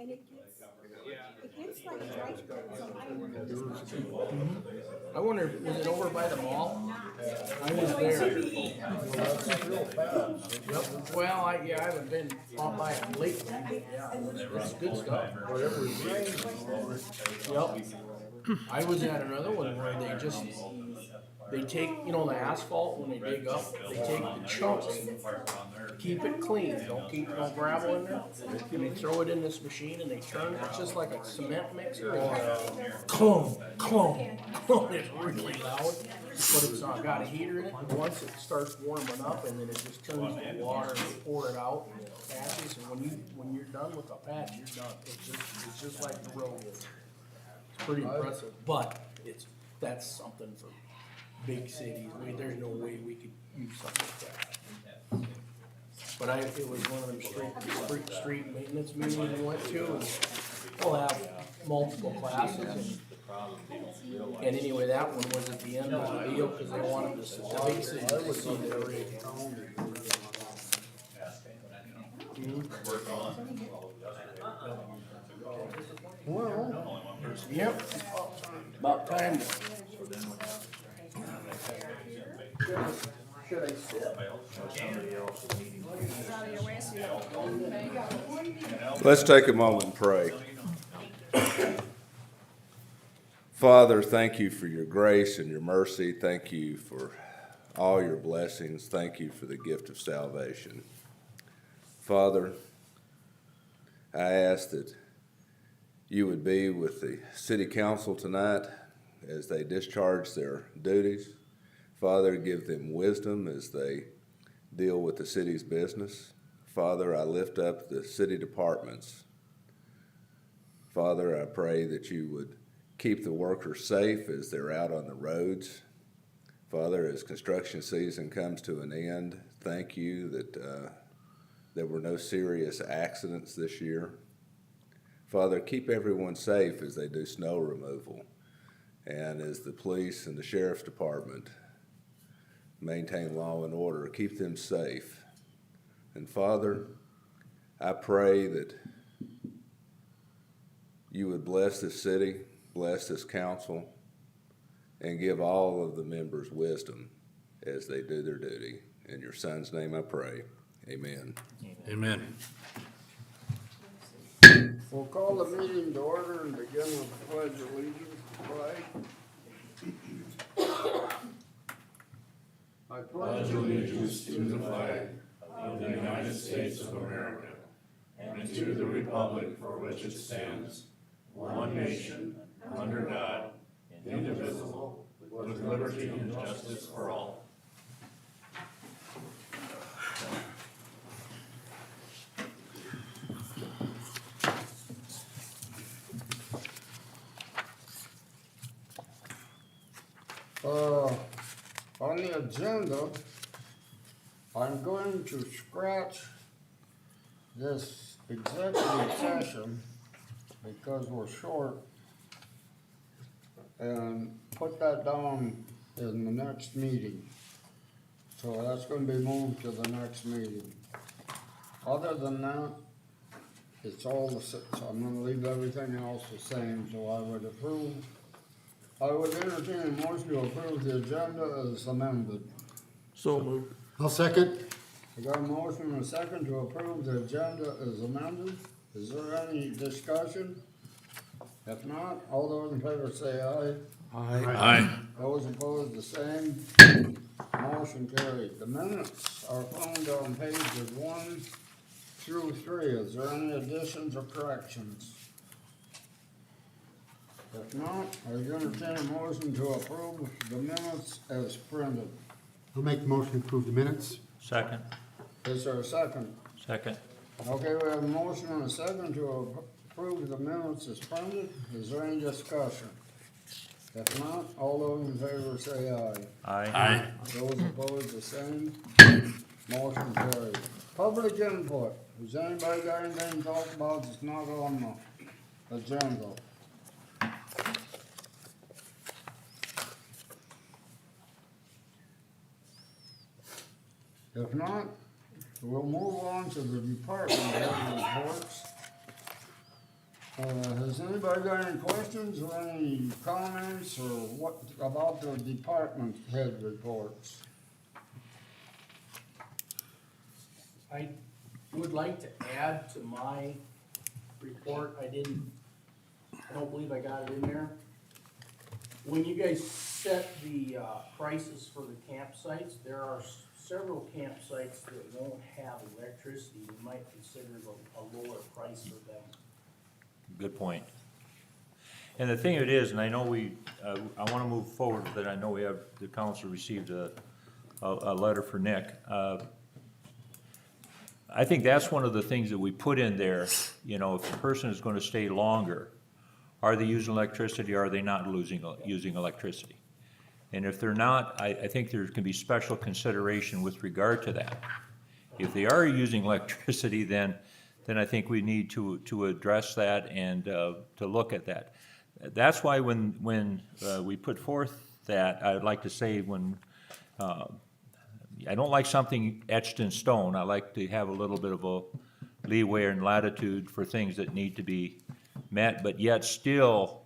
and it gets like right I wonder, was it over by the mall? I was there. Yep. Well, I haven't been on by it lately. Yeah, it's good stuff. Yep. I was at another one where they take, the asphalt when they dig up, they take the chunks and keep it clean, don't keep no gravel in there. And they throw it in this machine and they turn it, it's just like a cement mixer. Clunk, clunk, clunk. It's really loud, but it's got a heater in it. And once it starts warming up, and then it just turns to water and they pour it out in patches. And when you're done with the patch, you're done. It's just like the road is. It's pretty impressive, but that's something for big cities. There's no way we could use something like that. But it was one of them street maintenance meetings we went to, and we'll have multiple classes. And anyway, that one was at the end of the deal because they wanted the big cities to see their rig. Well, yep, about time. Should I sit? Let's take a moment and pray. Father, thank you for your grace and your mercy. Thank you for all your blessings. Thank you for the gift of salvation. Father, I ask that you would be with the city council tonight as they discharge their duties. Father, give them wisdom as they deal with the city's business. Father, I lift up the city departments. Father, I pray that you would keep the workers safe as they're out on the roads. Father, as construction season comes to an end, thank you that there were no serious accidents this year. Father, keep everyone safe as they do snow removal and as the police and the sheriff's department maintain law and order. Keep them safe. And Father, I pray that you would bless this city, bless this council, and give all of the members wisdom as they do their duty. In your Son's name I pray. Amen. Amen. We'll call the meeting to order and begin with the pledge of allegiance flag. I Pledge allegiance to the flag of the United States of America and to the republic for which it stands, one nation, under God, indivisible, with liberty and justice for all. On the agenda, I'm going to scratch this executive session because we're short and put that down in the next meeting. So that's going to be moved to the next meeting. Other than that, it's all the same. So I'm going to leave everything else the same. So I would entertain a motion to approve the agenda as amended. So moved. I'll second. I got a motion and a second to approve the agenda as amended. Is there any discussion? If not, all those in favor say aye. Aye. Those opposed, the same. Motion carried. The minutes are found on pages 1 through 3. Is there any additions or corrections? If not, I entertain a motion to approve the minutes as printed. I'll make the motion to approve the minutes. Second. Is there a second? Second. Okay, we have a motion and a second to approve the minutes as printed. Is there any discussion? If not, all those in favor say aye. Aye. Those opposed, the same. Motion carried. Public input. Has anybody got anything to talk about that's not on the agenda? If not, we'll move on to the department head reports. Has anybody got any questions or any comments or what about the department head reports? I would like to add to my report, I don't believe I got it in there. When you guys set the, prices for the campsites, there are several campsites that won't have electricity. You might consider a lower price for them. Good point. And the thing it is, and I know I wanna move forward with it, I know we have, the council received a letter for Nick. I think that's one of the things that we put in there, you know, if the person is gonna stay longer, are they using electricity, or are they not using electricity? And if they're not, I think there can be special consideration with regard to that. If they are using electricity, then I think we need to address that and to look at that. That's why when we put forth that, I'd like to say I don't like something etched in stone. I like to have a little bit of a leeway and latitude for things that need to be met, but yet still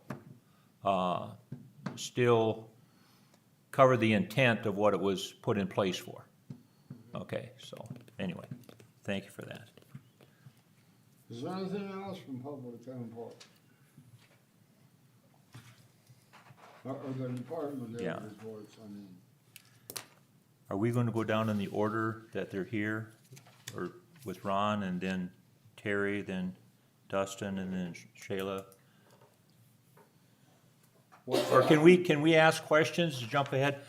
cover the intent of what it was put in place for. Okay, so anyway, thank you for that. Is there anything else from public input? Or the department Yeah. head reports, I mean? Are we gonna go down in the order that they're here, or with Ron, and then Terry, then Dustin, and then Shayla? Or can we ask questions, jump ahead?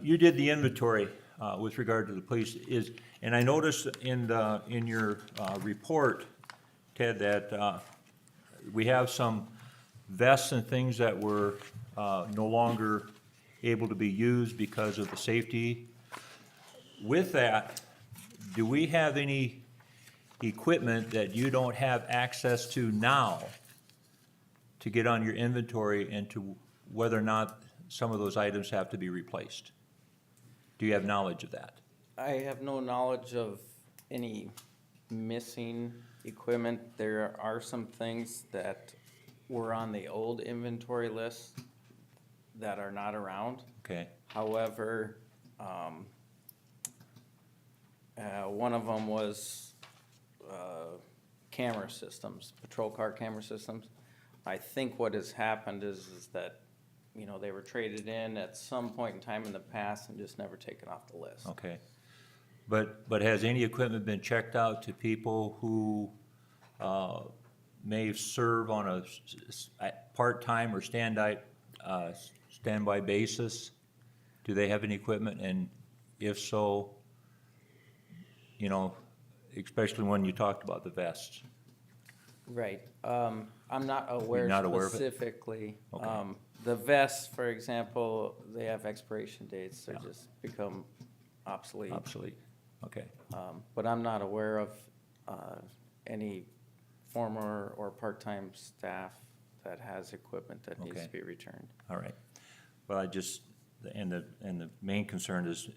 You did the inventory, with regard to the police, and I noticed in your, report, Ted, that, we have some vests and things that were, no longer able to be used because of the safety. With that, do we have any equipment that you don't have access to now to get on your inventory, and to whether or not some of those items have to be replaced? Do you have knowledge of that? I have no knowledge of any missing equipment. There are some things that were on the old inventory list that are not around. Okay, However, one of them was camera systems, patrol car camera systems. I think what has happened is that, you know, they were traded in at some point in time in the past and just never taken off the list. okay. But has any equipment been checked out to people who, may serve on a part-time or standby basis? Do they have any equipment, and if so, you know, especially when you talked about the vests? Right, I'm not aware You're not aware of it? specifically. Okay. The vests, for example, they have expiration dates, they Yeah. just become obsolete. Obsolete, okay, But I'm not aware of, any former or part-time staff that has equipment that needs to Okay. be returned. all right. Well, and the main concern is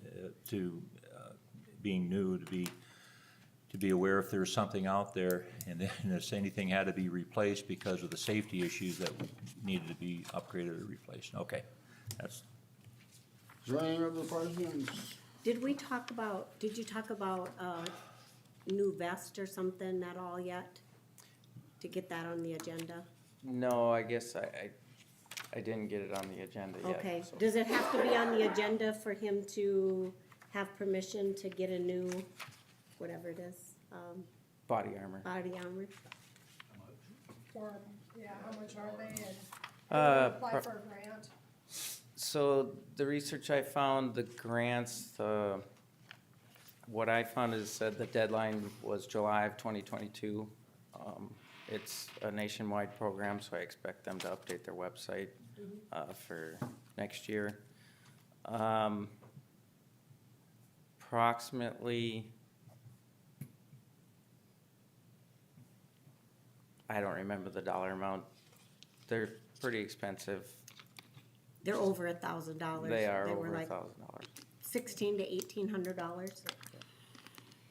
being new, to be aware if there's something out there, and then if anything had to be replaced because of the safety issues that needed to be upgraded or replaced. Okay, that's, Is there any other questions? Did you talk about new vest or something at all yet? To get that on the agenda? No, I guess I didn't get it on the agenda yet. Okay, so- does it have to be on the agenda for him to have permission to get a new, whatever it is, Body armor. body armor? Or, yeah, how much are they, and apply Pro- for a grant? So the research I found, the grants, what I found is said the deadline was July of 2022. It's a nationwide program, so I expect them to update their website for next year. Approximately, I don't remember the dollar amount. They're pretty expensive. They're over $1,000. They are were over like $1,000. $1,600 to $1,800.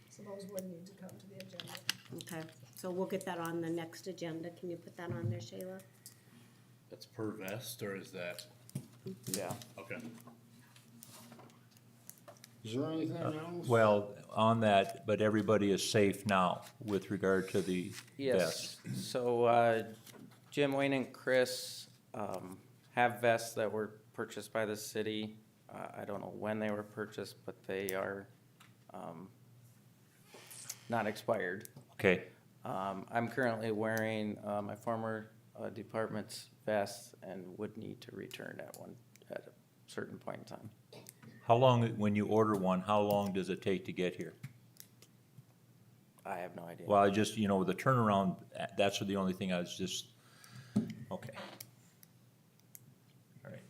So those would need to come to the agenda. Okay. So we'll get that on the next agenda. Can you put that on there, Shayla? That's per vest, or is that, Yeah. okay. Is there anything else? Well, on that, but everybody is safe now with regard to the Yes, vests. so, Jim, Wayne, and Chris, have vests that were purchased by the city. I don't know when they were purchased, but they are, not expired. Okay, I'm currently wearing, my former, department's vest and would need to return at a certain point in time. how long, when you order one, how long does it take to get here? I have no idea. Well, I just, the turnaround, that's the only thing I was just, okay. All right,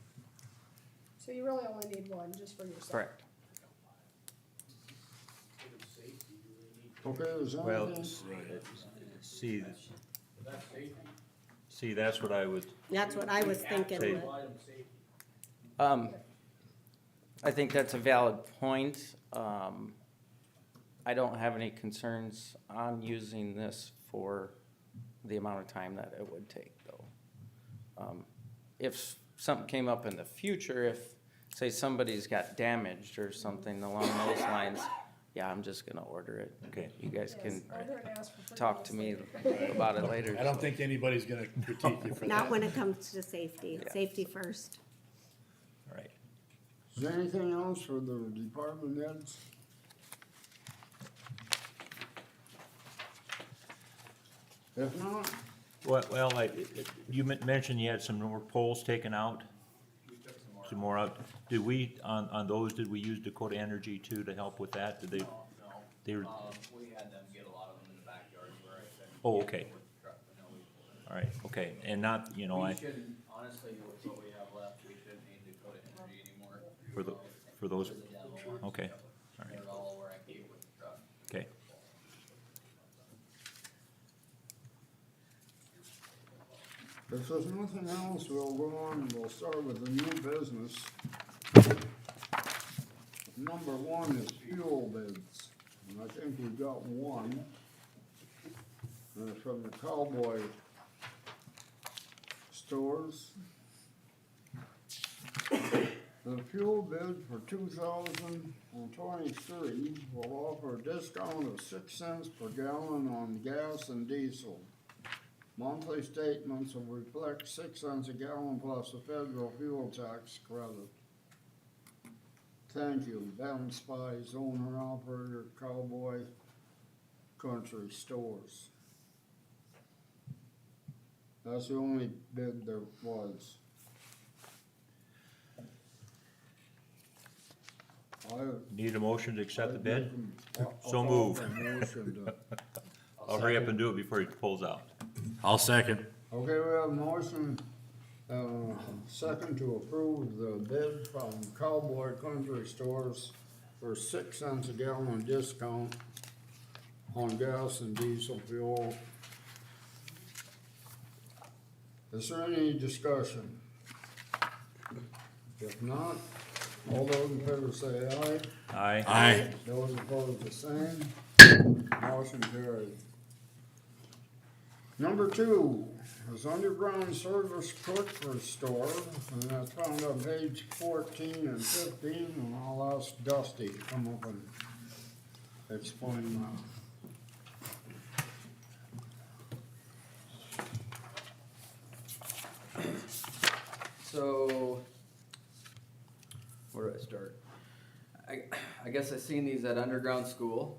So you really only need one, just for yourself? Correct. Okay, is there well, anything? see, that's what I would, That's what I was thinking. Say- but- I think that's a valid point. I don't have any concerns on using this for the amount of time that it would take, though. If something came up in the future, if, say, somebody's got damaged or something along those lines, yeah, I'm just gonna order it. Okay. You guys Yes, can order and ask for free talk to me mostly. about it later. I don't think anybody's gonna critique you for that. Not when it comes to safety. Yeah. Safety first. all right. Is there anything else for the department heads? If not, Well, you mentioned you had some more poles taken out? Some more out. Did we, on those, did we use Dakota Energy too to help with that? Did they? They were, We had them get a lot of them in the backyard where I said. Oh, okay. With the truck, but no, we pulled it. all right, okay, and not, We shouldn't, honestly, with what we have left, we shouldn't need Dakota Energy anymore. for those, For the demo. okay, all right, They're all where I gave with the truck. okay. if there's nothing else, we'll go on, and we'll start with the new business. Number one is fuel bids, and I think we've got one. And it's from the Cowboy stores. The fuel bid for 2023 will offer a discount of 6 cents per gallon on gas and diesel. Monthly statements will reflect 6 cents a gallon plus a federal fuel tax credit. Thank you, Ben Spies, owner operator, Cowboy Country Stores. That's the only bid there was. Need a motion to accept the bid? I'll So call move. for a motion to- I'll hurry up and do it before he pulls out. I'll second. Okay, we have a motion, second to approve the bid from Cowboy Country Stores for 6 cents a gallon discount on gas and diesel fuel. Is there any discussion? If not, all those in favor say aye. Aye. Aye. Those opposed, the same. Motion carried. Number two is Underground Service Cookers Store, and that's found on page 14 and 15, and I'll ask Dusty to come up and explain that. So, where do I start? I guess I seen these at underground school,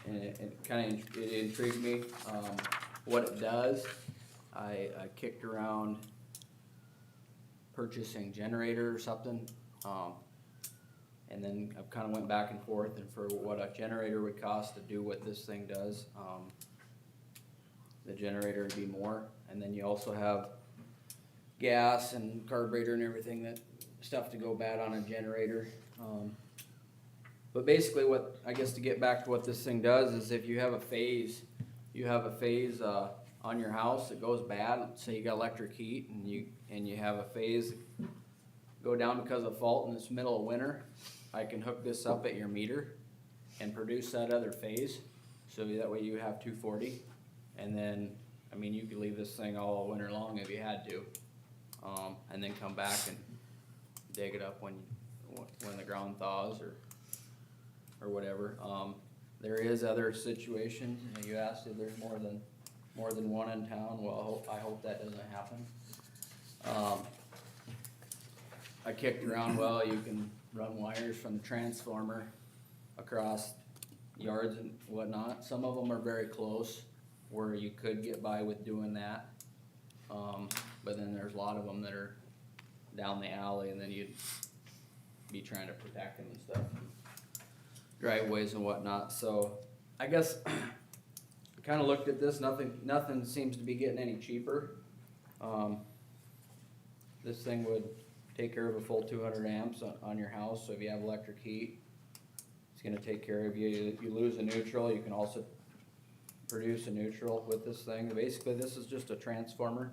and it kinda, it intrigued me, what it does. I kicked around purchasing generator or something, and then I kinda went back and forth, and for what a generator would cost to do what this thing does, the generator would be more, and then you also have gas and carburetor and everything, that stuff to go bad on a generator. But basically what, I guess to get back to what this thing does is if you have a phase, on your house that goes bad, say you got electric heat and you have a phase go down because of fault in this middle of winter, I can hook this up at your meter and produce that other phase. So that way you have 240, and then, I mean, you could leave this thing all winter long if you had to. And then come back and dig it up when the ground thaws or whatever. There is other situations, you know, you asked if there's more than one in town, well, I hope that doesn't happen. I kicked around, well, you can run wires from the transformer across yards and whatnot. Some of them are very close where you could get by with doing that. But then there's a lot of them that are down the alley, and then you'd be trying to protect them and stuff, driveways and whatnot. So I guess I kind of looked at this. Nothing seems to be getting any cheaper. This thing would take care of a full 200 amps on your house. So if you have electric heat, it's going to take care of you. You lose a neutral. You can also produce a neutral with this thing. Basically, this is just a transformer.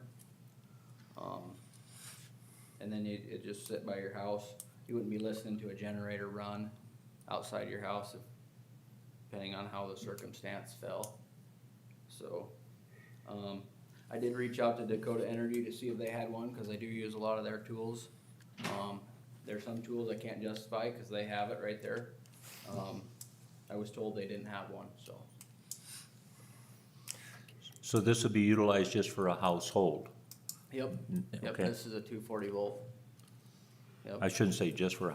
And then it just sit by your house. You wouldn't be listening to a generator run outside your house, depending on how the circumstance fell. So, I did reach out to Dakota Energy to see if they had one, because I do use a lot of their tools. There's some tools I can't justify because they have it right there. I was told they didn't have one, so. So this will be utilized just for a household? Yep, Okay. this is a 240 volt. Yep. I shouldn't say just for a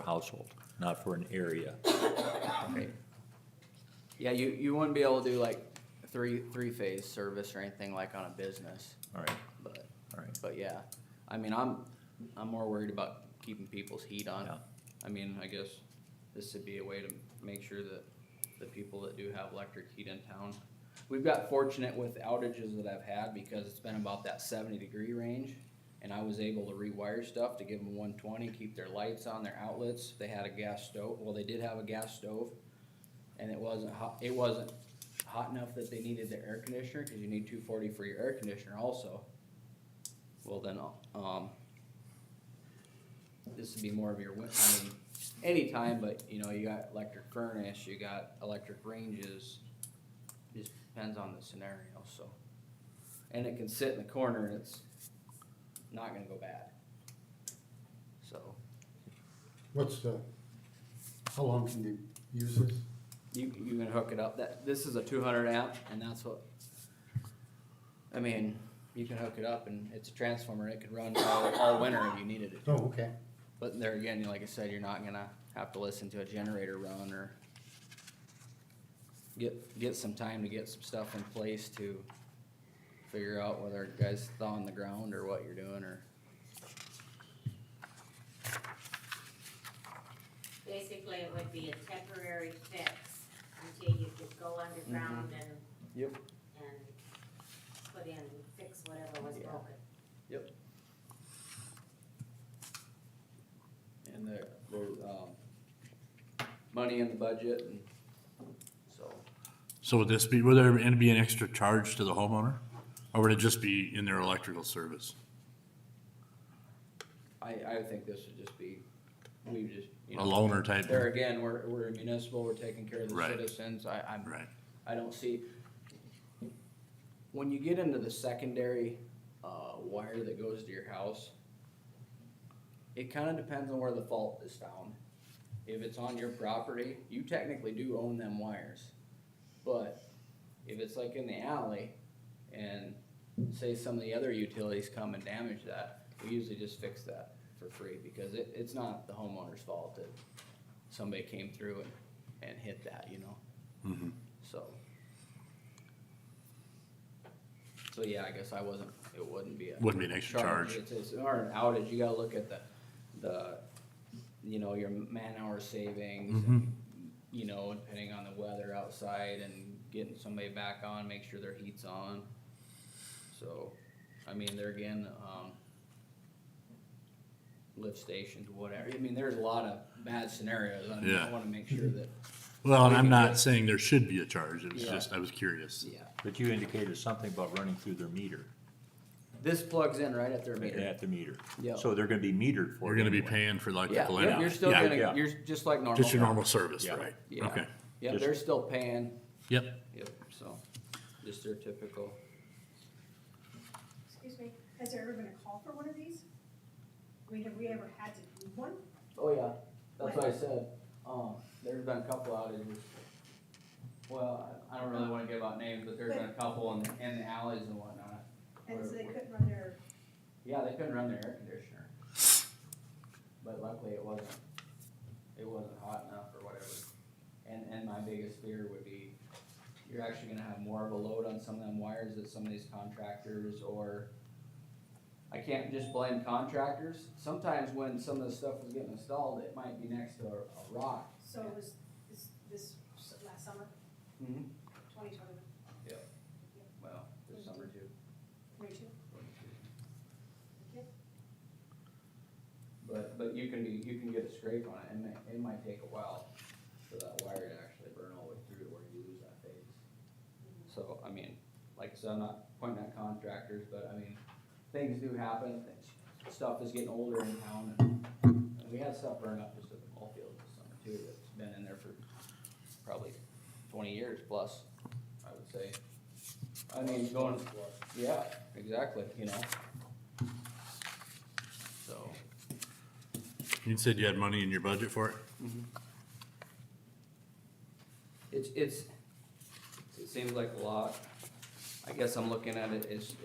household, not for an area. Okay. Yeah, you wouldn't be able to do like three-phase service or anything like on a business, All right, but, all right. but yeah. I mean, I'm more worried about keeping people's heat on. Yeah. I mean, I guess this would be a way to make sure that the people that do have electric heat in town. We've got fortunate with outages that I've had because it's been about that 70-degree range, and I was able to rewire stuff to give them 120, keep their lights on, their outlets. They had a gas stove. Well, they did have a gas stove, and it wasn't hot. It wasn't hot enough that they needed their air conditioner, because you need 240 for your air conditioner also. Well, then, this would be more of your, I mean, anytime, but you know, you got electric furnace, you got electric ranges. Just depends on the scenario, so. And it can sit in the corner and it's not gonna go bad. So, how long can you use this? you can hook it up, this is a 200 amp, and that's what, I mean, you can hook it up and it's a transformer, it could run all winter if you needed it to. Oh, okay. But there again, like I said, you're not gonna have to listen to a generator run or get some time to get some stuff in place to figure out whether you guys thaw on the ground or what you're doing, or. Basically, it would be a temporary fix until you could go underground and Yep. put in, fix whatever was Yeah. broken. Yep. And there's money in the budget, and so. So would there be an extra charge to the homeowner? Or would it just be in their electrical service? I think this would just be, we just, you A know. loaner type? There again, we're municipal, we're taking care of the Right. citizens, Right. I don't see, when you get into the secondary, wire that goes to your house, it kinda depends on where the fault is found. If it's on your property, you technically do own them wires. But if it's like in the alley, and say some of the other utilities come and damage that, we usually just fix that for free, because it's not the homeowner's fault that somebody came through and hit that, you know? Mhm. So yeah, I guess it wouldn't be a. Wouldn't be an extra charge. It's or an outage, you gotta look at the, you know, your man-hour savings, and, you know, depending on the weather outside, and getting somebody back on, make sure their heat's on. So, I mean, there again, lift stations, whatever, I mean, there's a lot of bad scenarios, I Yeah. wanna make sure that, Well, and We I'm can not get- saying there should be a charge, it was Yeah. just, I was curious. yeah. But you indicated something about running through their meter, This plugs in right at their meter. at the meter. Yeah. So they're gonna be metered for We're it gonna be anyway. paying for Yeah, electrical yep, anyhow. you're still Yeah. gonna, you're just like normal. Just your normal service, Yeah. right? Yeah. Okay. Yeah, Just- they're still paying Yep. Yep, so, just their typical. Excuse me, has there ever been a call for one of these? I mean, have we ever had to do one? Oh, yeah, that's what I said, there's been a couple outages. Well, I don't really wanna give out names, but there's been a couple in the alleys and whatnot. And so they couldn't run their, Yeah, they couldn't run their air conditioner. But luckily it wasn't hot enough or whatever. And my biggest fear would be, you're actually gonna have more of a load on some of them wires that some of these contractors, or I can't just blame contractors. Sometimes when some of the stuff was getting installed, it might be next to a rock. so it was this last summer, Mm-hmm. 2021, Yep. Well, this summer too. 22? Okay. But you can get a scrape on it, and it might take a while for that wire to actually burn all the way through to where you lose that phase. So, I mean, like I said, I'm not pointing at contractors, but I mean, things do happen, stuff is getting older in town, and we had stuff burn up just at the ball field this summer too, that's been in there for probably 20 years plus, I would say. I mean, going, yeah, exactly, you know. So. You said you had money in your budget for it? It seems like a lot. I guess I'm looking at it as,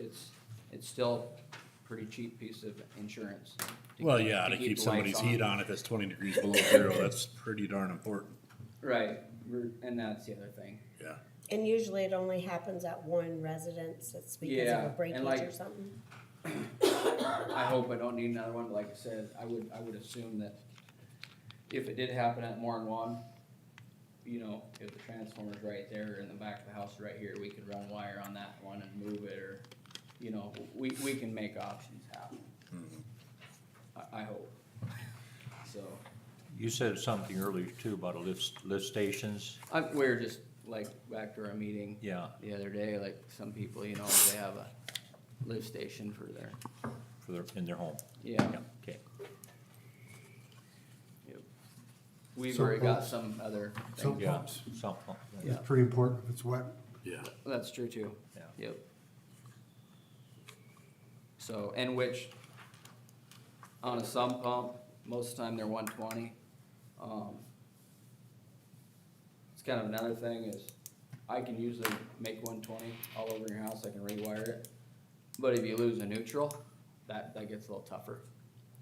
it's still a pretty cheap piece of insurance. Well, yeah, to keep the somebody's lights on. heat on if it's 20 degrees below zero, that's pretty darn important. Right, and that's the other thing. Yeah. And usually it only happens at one residence, it's because of Yeah, a and breakage like- or something. I hope I don't need another one, but like I said, I would assume that if it did happen at more than one, you know, if the transformer's right there in the back of the house right here, we could run wire on that one and move it, or, you know, we can make options happen. I hope, so. You said something earlier too about a lift stations. We were just, like, back to our meeting Yeah, the other day, like, some people, you know, they have a lift station for their, in their home. yeah. Okay. Yep. We've So, already got some other Some things. Yeah, pumps, something. Yeah. it's pretty important if it's wet. Yeah. That's true too. Yeah. Yep. So, and which, on a sump pump, most of the time they're 120. It's kind of another thing is, I can usually make 120 all over your house, I can rewire it. But if you lose a neutral, that gets a little tougher.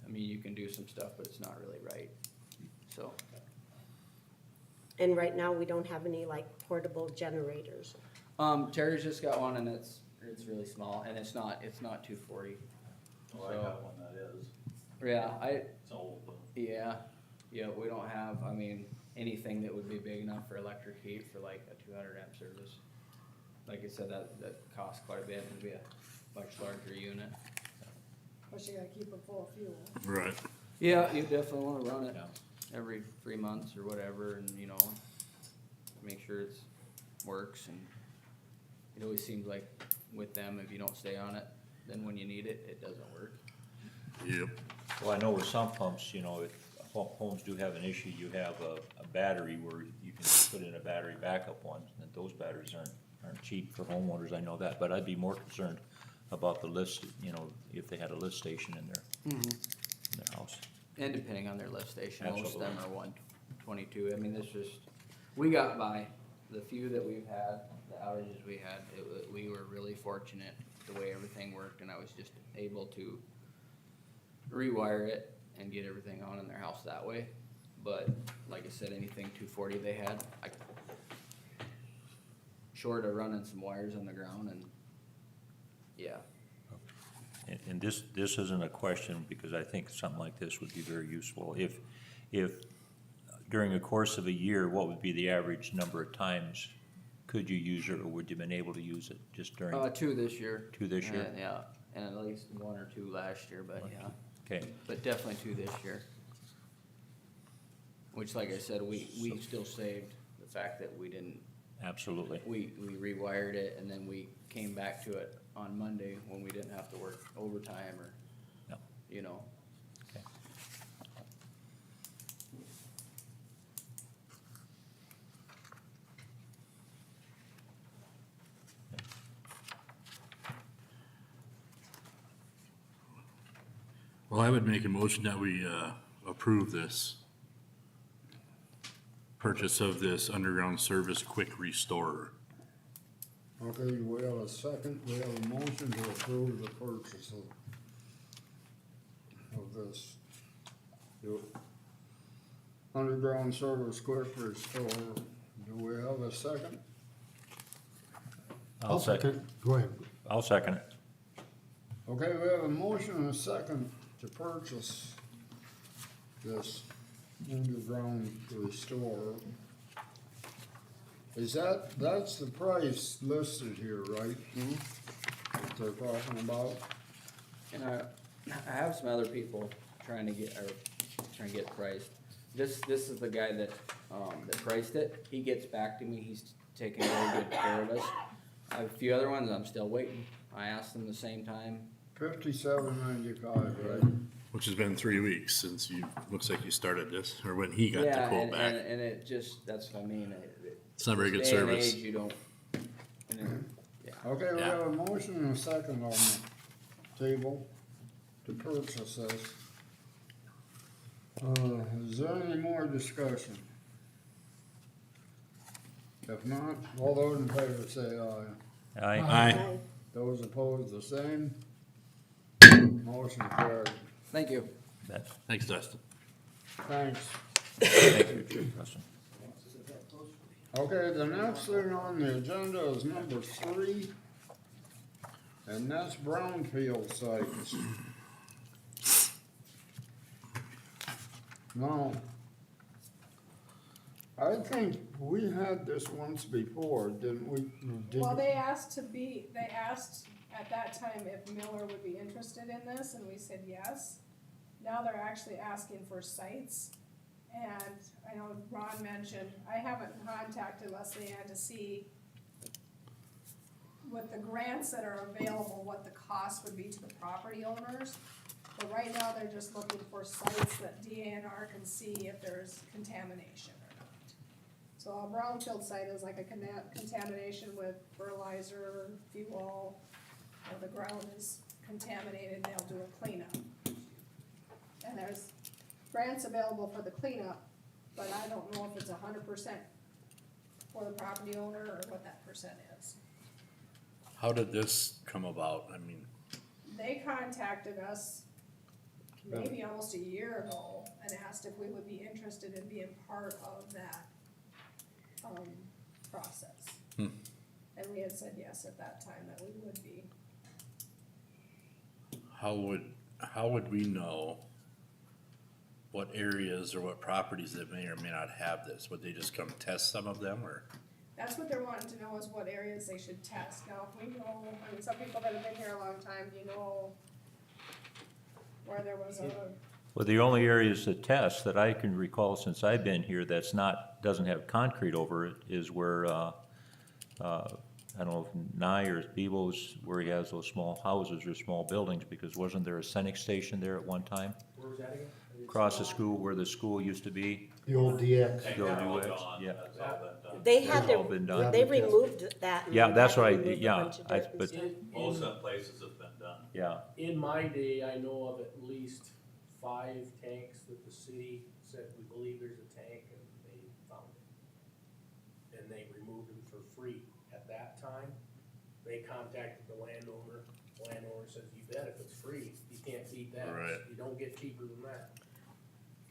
I mean, you can do some stuff, but it's not really right, so. And right now, we don't have any like portable generators. Terry's just got one and it's really small, and it's not 240. Well, I got one that is, Yeah, it's old, but yeah, we don't have, I mean, anything that would be big enough for electric heat for like a 200 amp service. Like I said, that costs quite a bit, it'd be a much larger unit. Plus you gotta keep it full of fuel. Right. Yeah, you definitely wanna run it Yeah. every 3 months or whatever, and, you know, make sure it's, works, and it always seems like with them, if you don't stay on it, then when you need it, it doesn't work. Yep. Well, I know with some pumps, you know, if homes do have an issue, you have a battery where you can put in a battery backup one, and those batteries aren't cheap for homeowners, I know that, but I'd be more concerned about the lift, you know, if they had a lift station in their house. And depending on their lift station, most of them Absolutely. are 122. I mean, this just, we got by. The few that we've had, the outages we had, we were really fortunate the way everything worked, and I was just able to rewire it and get everything on in their house that way. But like I said, anything 240 they had, short of running some wires on the ground, and yeah. And this isn't a question, because I think something like this would be very useful. If during the course of a year, what would be the average number of times could you use it, or would you been able to use it just during? 2 this year. 2 this year? Yeah, and at least 1 or 2 last year, but yeah. Okay, But definitely 2 this year. Which, like I said, we still saved the fact that we didn't, absolutely. we rewired it, and then we came back to it on Monday when we didn't have to work overtime or, No. you know. Okay. Well, I would make a motion that we, approve this purchase of this underground service quick restorer. Okay, we have a second, we have a motion to approve the purchase of this. Yep. Underground service quick restore. Do we have a second? I'll second. Go ahead. I'll second it. Okay, we have a motion and a second to purchase this underground restore. Is that's the price listed here, right? What they're talking about? And I have some other people trying to get priced. This is the guy that priced it. He gets back to me. He's taking very good care of us. I have a few other ones I'm still waiting. I asked them the same time. $57.95, right? Which has been 3 weeks since looks like you started this, or when he got the Yeah, quote and back. it just, that's what I mean. It's not very good Day and service. age, you don't, yeah. Okay, we Yeah. have a motion and a second on the table to purchase this. Is there any more discussion? If not, all those in favor say aye. Aye. Aye. Those opposed, the same. Motion carried. Thank you. That's, Thanks, Dustin. Thanks. thank you, Chief Preston. Okay, the next thing on the agenda is number 3, and that's brownfield sites. Now, I think we had this once before, didn't we? Well, they asked at that time if Miller would be interested in this, and we said yes. Now they're actually asking for sites, and I know Ron mentioned, I haven't contacted Leslie Ann to see with the grants that are available, what the cost would be to the property owners. But right now, they're just looking for sites that DANR can see if there's contamination or not. So a brownfield site is like a contamination with fertilizer, fuel, or the ground is contaminated, they'll do a cleanup. And there's grants available for the cleanup, but I don't know if it's 100% for the property owner or what that percent is. How did this come about? I mean, They contacted us maybe almost a year ago and asked if we would be interested in being part of that, process. And we had said yes at that time, that we would be. how would we know what areas or what properties that may or may not have this? Would they just come test some of them, or? That's what they're wanting to know, is what areas they should test. Now, if we know, I mean, some people that have been here a long time, you know, where there was a, Well, the only areas to test that I can recall since I've been here that's not, doesn't have concrete over it is where, I don't know if Nye or Bevo's, where he has those small houses or small buildings, because wasn't there a Scenic station there at one time? Where was that again? Across the school, where the school used to be? The old DX. Take Go that all do it, gone, yeah. that's all been done. They had It's all been to, done. they removed that. and Yeah, they that's had to what I- remove a yeah, bunch of I- dirt and but- stuff. Most of the places have been done. Yeah, In my day, I know of at least 5 tanks that the city said, we believe there's a tank, and they found it. And they removed them for free. At that time, they contacted the landowner says, you bet if it's free, you can't beat that. Right. You don't get cheaper than that.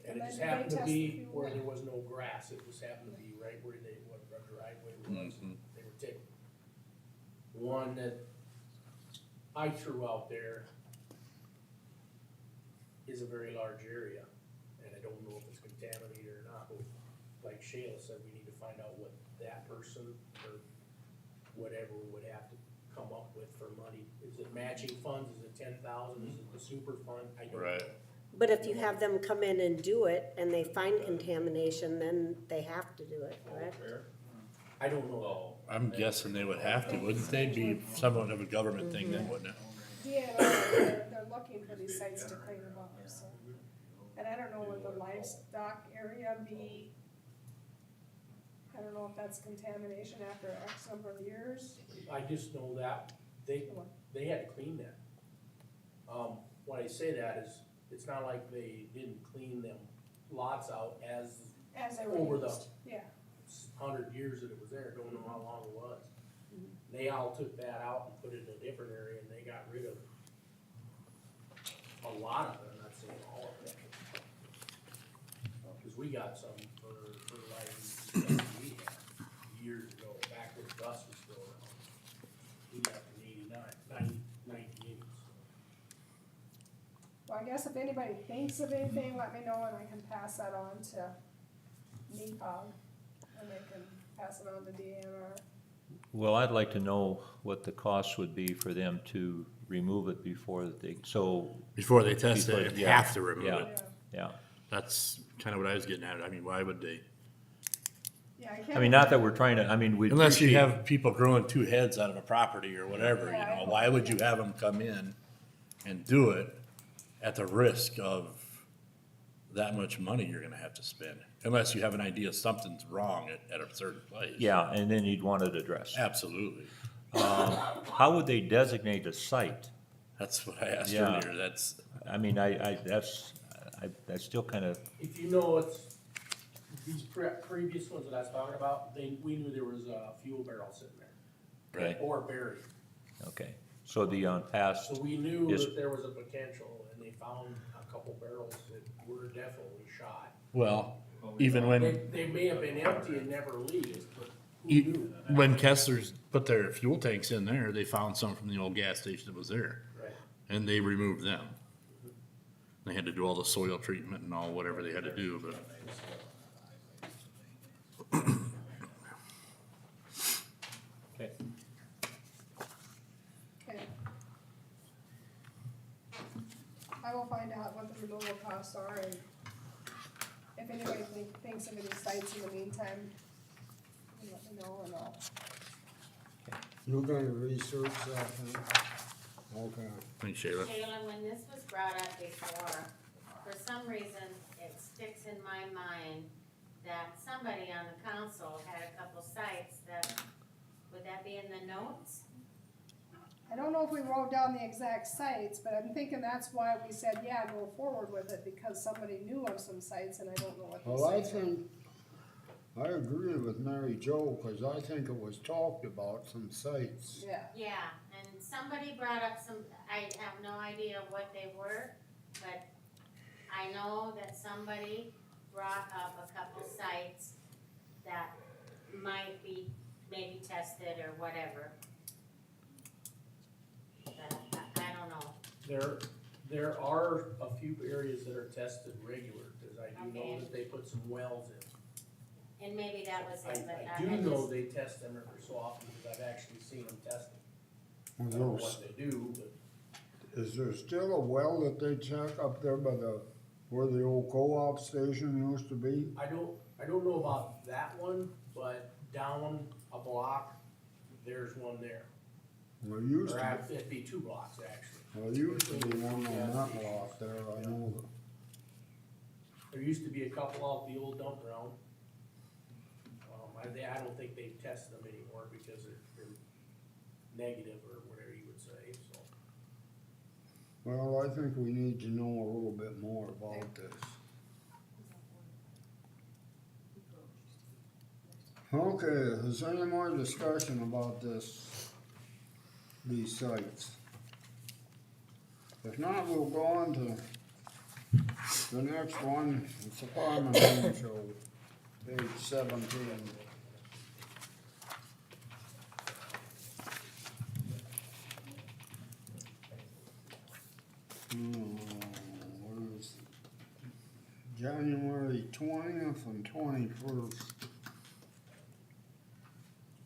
And And it just then they happened to test the be fuel. where there was no grass, it just happened to be right where what the driveway was, they were taking. One that I threw out there is a very large area, and I don't know if it's contaminated or not, but like Shayla said, we need to find out what that person or whatever would have to come up with for money. Is it matching funds, is it 10,000, is it the super fund? I don't know. Right. But if you have them come in and do it, and they find contamination, then they have to do it, correct? I don't know. I'm guessing they would have to, wouldn't they? Be somewhat of a government thing then, wouldn't it? DNR, they're looking for these sites to clean them up, so. And I don't know, would the livestock area be, I don't know if that's contamination after X number of years. I just know that they had to clean that. When I say that is, it's not like they didn't clean them lots out as As they were over the used, yeah. 100 years that it was there, don't know how long it was. They all took that out and put it in a different area, and they got rid of a lot of it, I'm not saying all of it. Cause we got some for fertilizing stuff we had years ago, back when Gus was still around. We got in 1980s. Well, I guess if anybody thinks of anything, let me know and I can pass that on to NEPA, and they can pass it on to DNR. Well, I'd like to know what the cost would be for them to remove it before they, so, Before they test Before- it, yeah, have to remove yeah. it. Yeah, yeah. That's kind of what I was getting at. I mean, why would they? yeah, I can't. I mean, not that we're trying to, I mean, we. Unless you appreciate- have people growing two heads out of a property or whatever, you Yeah, I know, know. why would you have them come in and do it at the risk of that much money you're gonna have to spend? Unless you have an idea something's wrong at a certain place. Yeah, and then you'd want it addressed. Absolutely. How would they designate a site? That's what I asked Yeah. earlier. That's, I mean, that's still kind of, If you know, it's, these previous ones that I was talking about, we knew there was a fuel barrel sitting there. Okay. Or buried. okay. So the past, So we knew Is- that there was a potential, and they found a couple barrels that were definitely shot. well, even when. They may have been empty and never leaked, but who E- knew? When Kessler's put their fuel tanks in there, they found some from the old gas station that was there, Right. and they removed them. They had to do all the soil treatment and all, whatever they had to do, but. okay. Okay. I will find out what the removal costs are, and if anybody thinks of any sites in the meantime, let me know and I'll. You're gonna research that thing? Okay. Thanks, Shayla. Jalen, when this was brought up before, for some reason, it sticks in my mind that somebody on the council had a couple sites that, would that be in the notes? I don't know if we wrote down the exact sites, but I'm thinking that's why we said, yeah, go forward with it, because somebody knew of some sites, and I don't know what those Well, I sites are. think, I agree with Mary Jo, cause I think it was talked about some sites. Yeah, Yeah, and somebody brought up some, I have no idea what they were, but I know that somebody brought up a couple sites that might be maybe tested or whatever. But I don't know. There are a few areas that are tested regular, cause I do know Okay. that they put some wells in. And maybe that was it, but I do know they test them every so often, because I've actually seen them test them. I don't know what they do, but Is there still a well that they check up there by where the old co-op station used to be? I don't know about that one, but down a block, there's one there. There used Or to, it'd be 2 blocks, actually. there used to be one on that block there, I know that. There used to be a couple out the old dump ground. I don't think they test them anymore because they're negative or whatever you would say, so. Well, I think we need to know a little bit more about this. Okay, is there any more discussion about these sites? If not, we'll go on to the next one, it's a farm and home show, page 17. What is it? January 20th and 21st.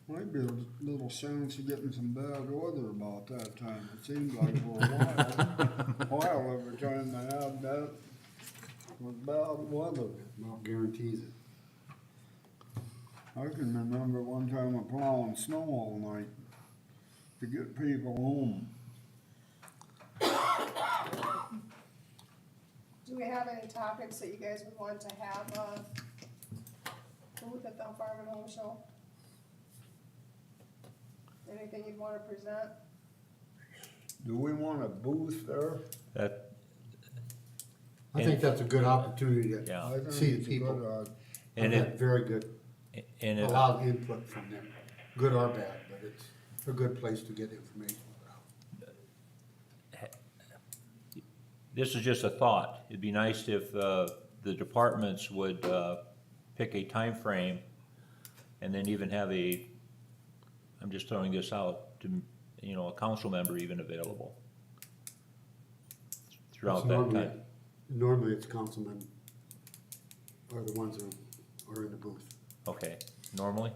Might be a little chance of getting some bad weather about that time. It seemed like for a while every time they had that was bad weather. Not guarantees it. I can remember one time of plowing snow all night to get people home. do we have any topics that you guys would want to have, booth at the Farm and Home Show? Anything you'd wanna present? Do we want a booth there? that, I think that's a good opportunity to Yeah. I think see it's the a good, people. And I've it, had very good, and a it, lot of input from them, good or bad, but it's a good place to get information about. this is just a thought. It'd be nice if, the departments would, pick a time frame and then even have I'm just throwing this out to, a council member even available throughout It's that normally- time. Normally, it's councilmen are the ones that are in the booth. Okay, normally?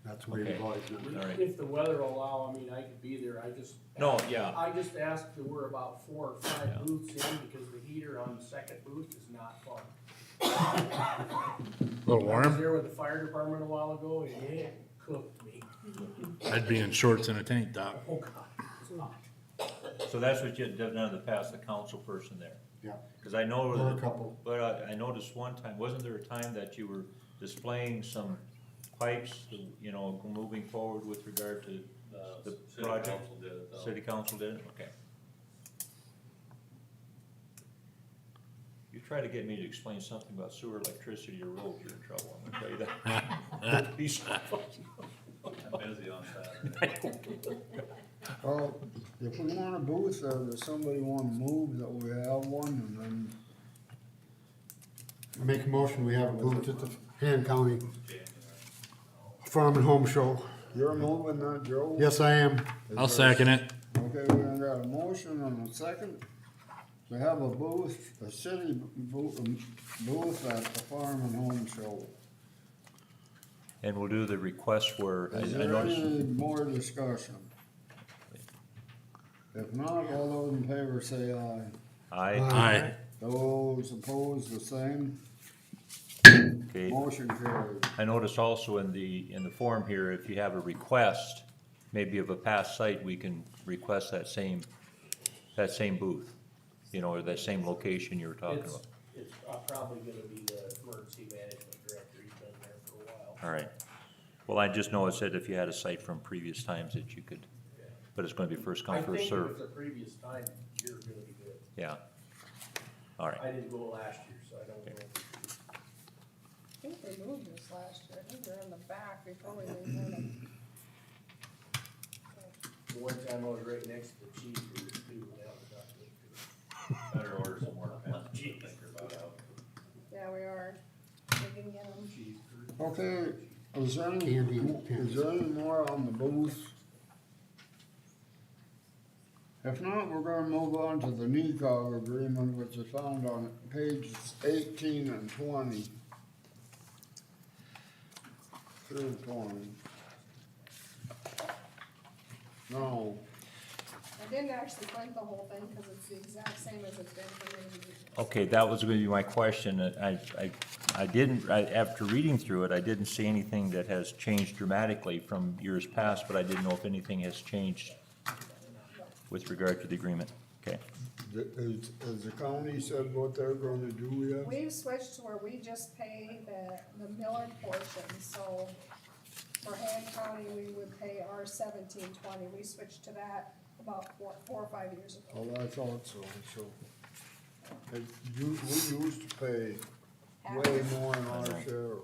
That's the way Okay. they've always done it. All right. If the weather will allow, I mean, I could be there, I just. No, yeah. I just asked, there were about 4 or 5 Yeah. booths in, because the heater on the second booth is not fun. Little I was warm? there with the fire department a while ago, and it cooked me. I'd be in shorts and a tank top. Oh, God, it's hot. So that's what you've done in the past, the council person there? Yeah. Cause I know, Or a couple. but I noticed one time, wasn't there a time that you were displaying some pipes, moving forward with regard to the City project? council did it, though. City council did it, okay. You try to get me to explain something about sewer, electricity, or roads, you're in trouble, I'm gonna tell you that. He's- I'm busy on Saturday. well, if we want a booth, does somebody wanna move that we have one, and then, Make a motion, we have a booth at the Han County Farm and Home Show. you're moving that, Joe? Yes, I am. Is I'll there- second it. Okay, we got a motion and a second. We have a booth, a city booth at the Farm and Home Show. And we'll do the request where, I Is there noticed, any more discussion? If not, all those in favor say aye. Aye. Those opposed, the same. okay. Motion carried. I noticed also in the form here, if you have a request, maybe of a past site, we can request that same booth, or that same location you were talking It's, about. it's probably gonna be the emergency management director, he's been there for a while. All right. Well, I just know it said if you had a site from previous times that you could, but it's gonna be first I come, first think if served. it's a previous time, you're gonna be good. Yeah. All right. I didn't go last year, so I don't know. I think they moved this last year, I think they're in the back before we moved them. The one time I was right next to the chief, who was too, and that was not good too. Better order some more pens, to think about out. Yeah, we are, we can get them. Chief, Okay, is there any, Andy, is there any more on the booth? If not, we're gonna move on to the NECOG agreement, which is found on pages 18 and 20. Through 20. No, I didn't actually print the whole thing, cause it's the exact same as it's been for many years. Okay, that was gonna be my question. I didn't, after reading through it, I didn't see anything that has changed dramatically from years past, but I didn't know if anything has changed with regard to the agreement. Okay, has the county said what they're gonna do yet? We've switched to where we just pay the Miller portion, so for Han County, we would pay our $17.20, we switched to that about 4 or 5 years ago. Oh, I thought so, so. We used to pay Half. way more than our share.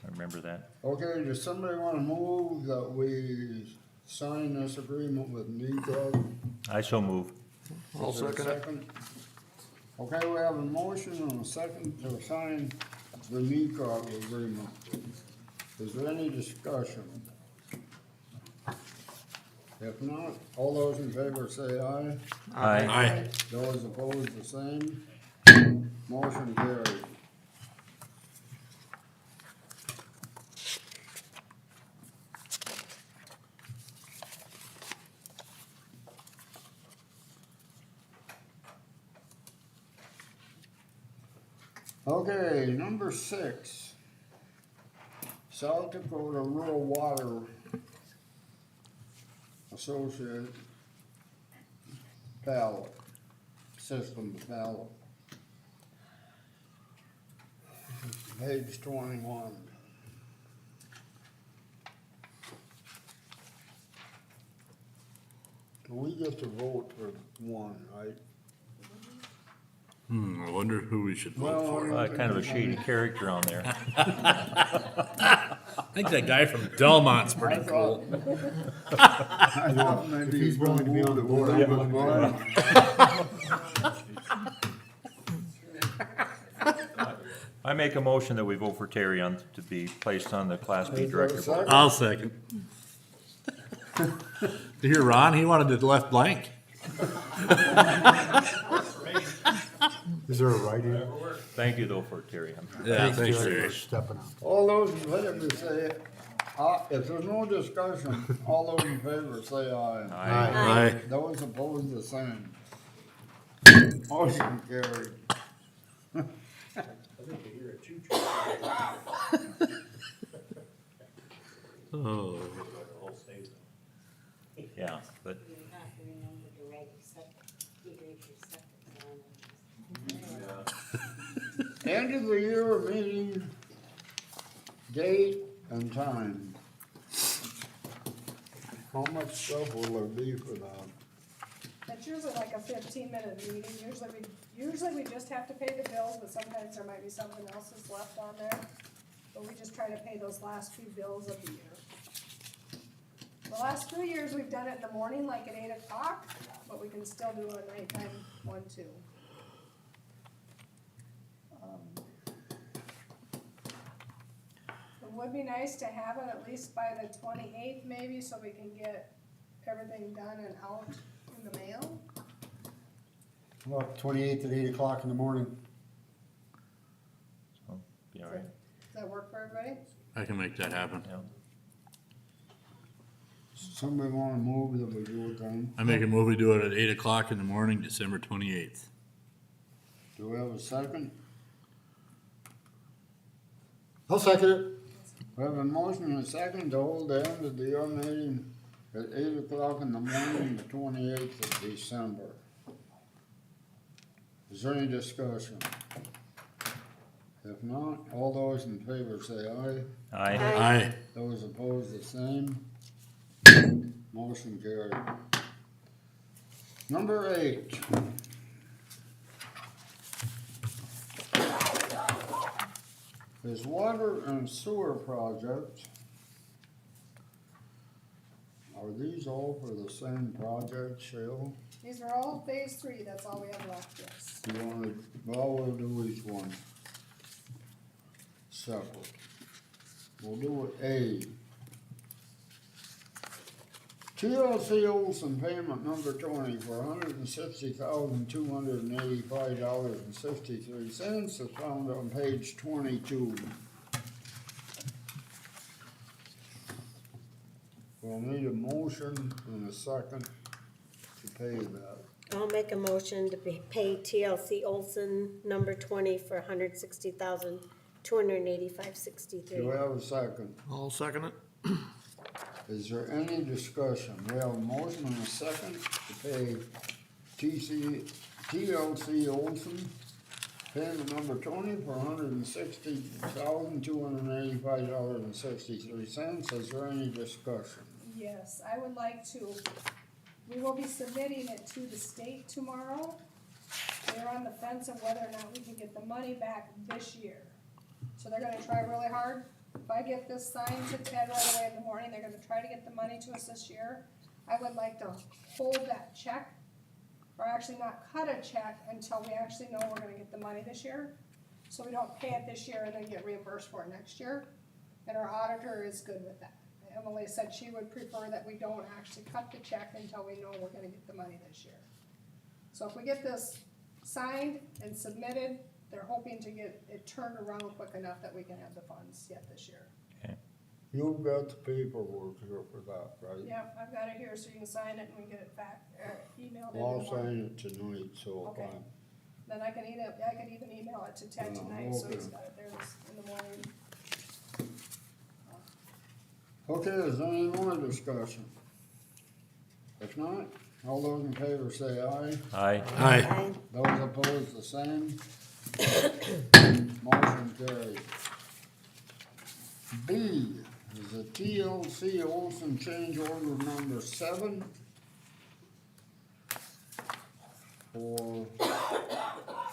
I remember that. Okay, does somebody wanna move that we sign this agreement with NECOG? I so move. I'll second it. Okay, we have a motion and a second to sign the NECOG agreement. Is there any discussion? If not, all those in favor say aye. Aye. Those opposed, the same. Motion carried. Okay, number 6. South Dakota Rural Water Associated ballot, system ballot. Page 21. We get to vote for one, right? I wonder who we should vote for. Kind of a shady character on there. I think that guy from Delmont's I pretty cool. thought If maybe he's willing to be on the board, I'm willing to be on it. I make a motion that we vote for Terry on, to be placed on the Class B Is there a Director Board. second? I'll second. Do you hear Ron? He wanted it left blank. Is there a write-in? Thank you though for Terry. Yeah, thanks, Jerry, Jerry. for stepping up. All those in favor say, if there's no discussion, all those in favor say aye. Aye. Aye. Those opposed, the same. Motion carried. Oh, Yeah, but You have to remember to write your erase your septic on it. End of the year meeting, date and time. How much stuff will there be for that? It's usually like a 15-minute meeting, usually we just have to pay the bills, but sometimes there might be something else that's left on there. But we just try to pay those last few bills of the year. The last 2 years, we've done it in the morning, like at 8 o'clock, but we can still do a nighttime one too. It would be nice to have it at least by the 28th maybe, so we can get everything done and out in the mail. Well, 28th at 8 o'clock in the morning. be all right. Does that work for everybody? I can make that happen. Yeah. Somebody wanna move that we do it then? I make a move, we do it at 8 o'clock in the morning, December 28th. Do we have a second? I'll second it. We have a motion and a second to hold the end of the year meeting at 8 o'clock in the morning, the 28th of December. Is there any discussion? If not, all those in favor say aye. Aye. Aye. Those opposed, the same. Motion carried. Number 8. Is water and sewer projects. Are these all for the same project, Shale? These are all phase 3, that's all we have left, yes. You wanna, well, we'll do each one separate. We'll do it A. TLC Olson payment number 20 for $160,285.63 is found on page 22. We'll need a motion and a second to pay that. I'll make a motion to pay TLC Olson number 20 for $160,285.63. Do we have a second? I'll second it. Is there any discussion? We have a motion and a second to pay TLC Olson payment number 20 for $160,285.63. Is there any discussion? Yes, I would like to, we will be submitting it to the state tomorrow. They're on the fence of whether or not we can get the money back this year. So they're gonna try really hard. If I get this signed to Ted right away in the morning, they're gonna try to get the money to us this year. I would like to hold that check, or actually not cut a check until we actually know we're gonna get the money this year. So we don't pay it this year and then get reimbursed for it next year. And our auditor is good with that. Emily said she would prefer that we don't actually cut the check until we know we're gonna get the money this year. So if we get this signed and submitted, they're hoping to get it turned around quick enough that we can have the funds yet this year. You've got the paperwork here for that, right? Yep, I've got it here, so you can sign it and we get it back, emailed in. Well, I'll the morning. sign it tonight, so if Okay. Then I can even email it to Ted tonight, so he's got it there in the morning. Okay, is there any more discussion? If not, all those in favor say aye. Aye. Aye. Those opposed, the same. Motion carried. B is a TLC Olson change order number 7 for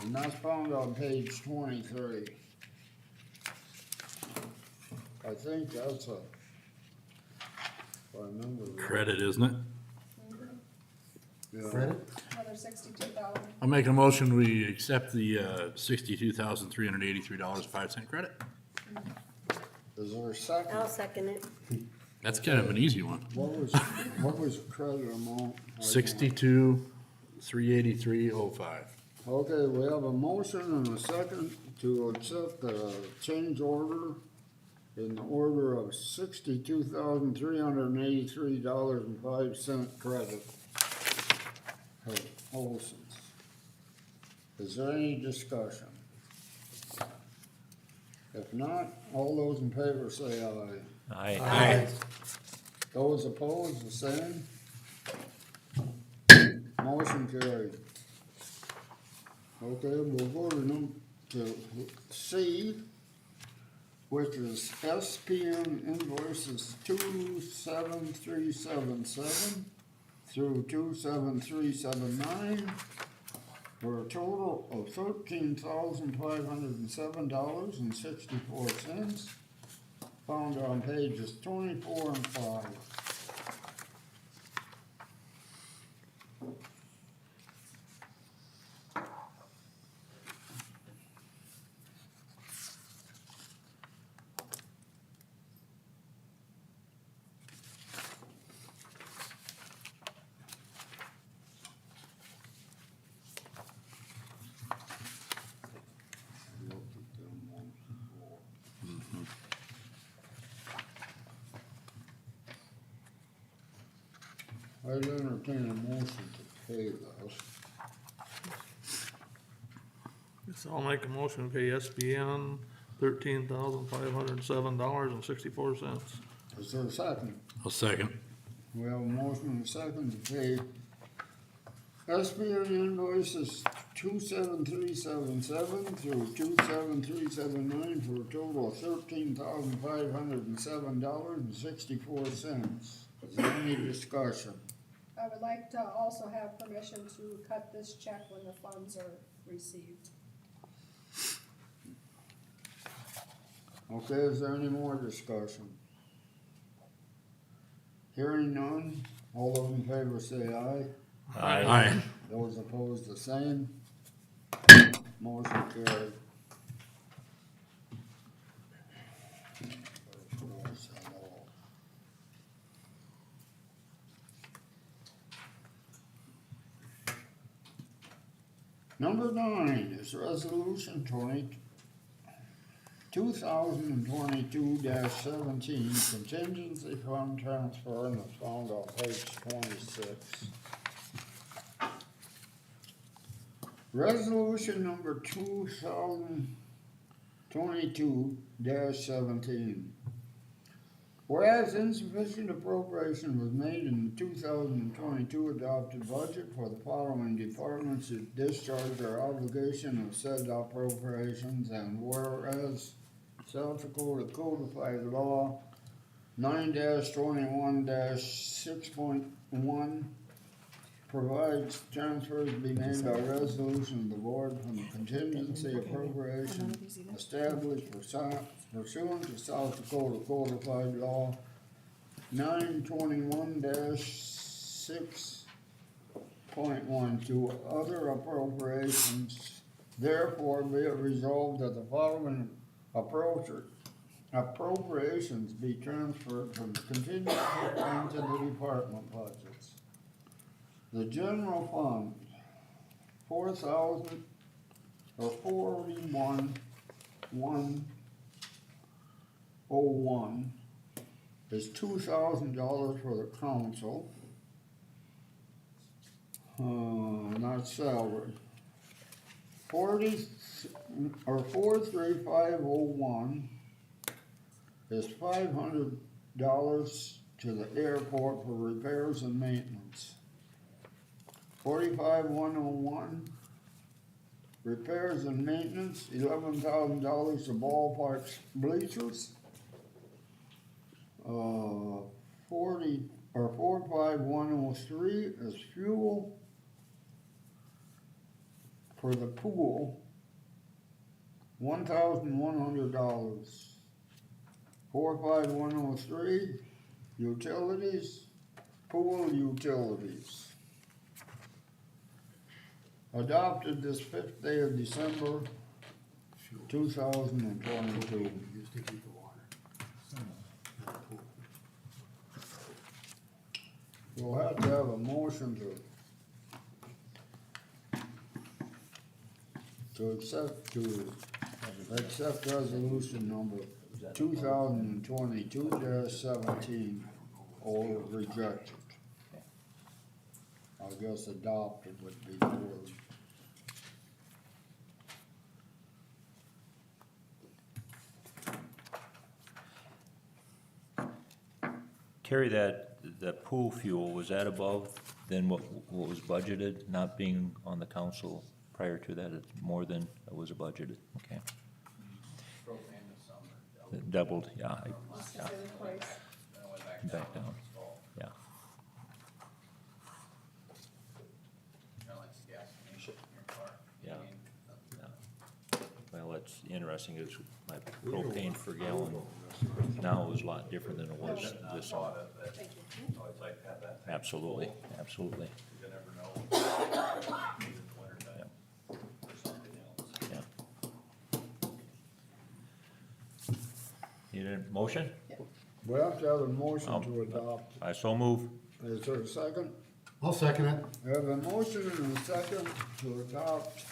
and that's found on page 23. I think that's a, if I remember right. Credit, isn't it? Yeah. Credit? Another 62,000. I'll make a motion, we accept the $62,383.05 credit. Is there a second? I'll second it. That's kind of an easy one. What was the credit amount? 62,383.05. Okay, we have a motion and a second to accept the change order in the order of $62,383.05 credit for Olson's. Is there any discussion? If not, all those in favor say aye. Aye. Those opposed, the same. Motion carried. Okay, we'll go to C, which is SPM invoices 27377 through 27379 for a total of $13,507.64, found on pages 24 and 5. I'd entertain a motion to pay those. So I'll make a motion to pay SBN $13,507.64. Is there a second? I'll second. We have a motion and a second to pay SBN invoices 27377 through 27379 for a total of $13,507.64. Is there any discussion? I would like to also have permission to cut this check when the funds are received. Okay, is there any more discussion? Hearing none, all those in favor say aye. Aye. Those opposed, the same. Motion carried. Number 9 is resolution 2022-17 contingency fund transfer, and it's found on page 26. Resolution number 2022-17. Whereas insufficient appropriation was made in the 2022 adopted budget for the following departments to discharge their obligation of said appropriations, and whereas South Dakota Codified Law 9-21-6.1 provides transfers be made by resolution of the board from the contingency appropriation established pursuant to South Dakota Codified Law 9-21-6.1 to other appropriations. Therefore, be it resolved that the following appropriations be transferred from the contingency fund to the department budgets. The general fund, 41,101 is $2,000 for the council, not salary. 43501 is $500 to the airport for repairs and maintenance. 45101 repairs and maintenance, $11,000 to ballpark bleachers. 45103 is fuel for the pool, $1,100. 45103, utilities, pool utilities. Adopted this 5th day of December, 2022. Used to keep the water. Not a pool. We'll have to have a motion to accept resolution number 2022-17 or reject it. I guess adopted would be the word. Terry, the pool fuel, was that above than what was budgeted, not being on the council prior to that? It's more than it was budgeted, okay. Propane this summer, It doubled, yeah, What's the price? then it went back down, this fall. yeah. Kinda like the gas station in your car. Yeah. I mean, Well, that's interesting, is my propane per gallon now is a lot different than it was this so fall. Thank you. I always like to have that. tank Absolutely, full. absolutely, You never know. Maybe it's winter time or something else. yeah. Need a motion? We have to have a motion to adopt. I so move. Is there a second? I'll second it. We have a motion and a second to adopt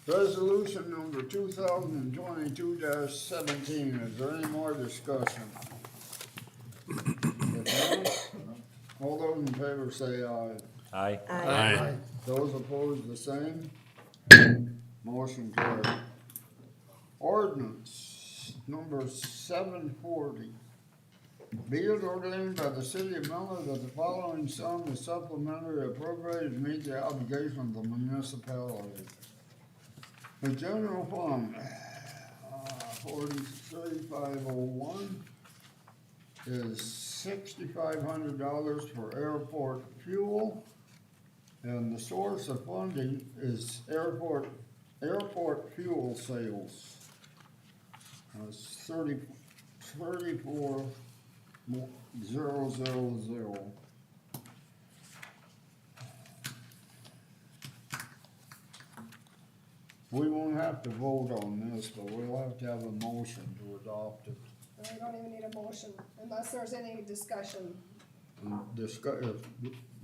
resolution number 2022-17. Is there any more discussion? If not, all those in favor say aye. Aye. Aye. Those opposed, the same. Motion carried. Ordinance number 740. Be it ordained by the city of Miller that the following sum is supplementary appropriated to meet the obligation of the municipality. The general fund, 3501, is $6,500 for airport fuel. And the source of funding is airport fuel sales. It's 34,000. We won't have to vote on this, but we'll have to have a motion to adopt it. And we don't even need a motion unless there's any discussion. And discuss,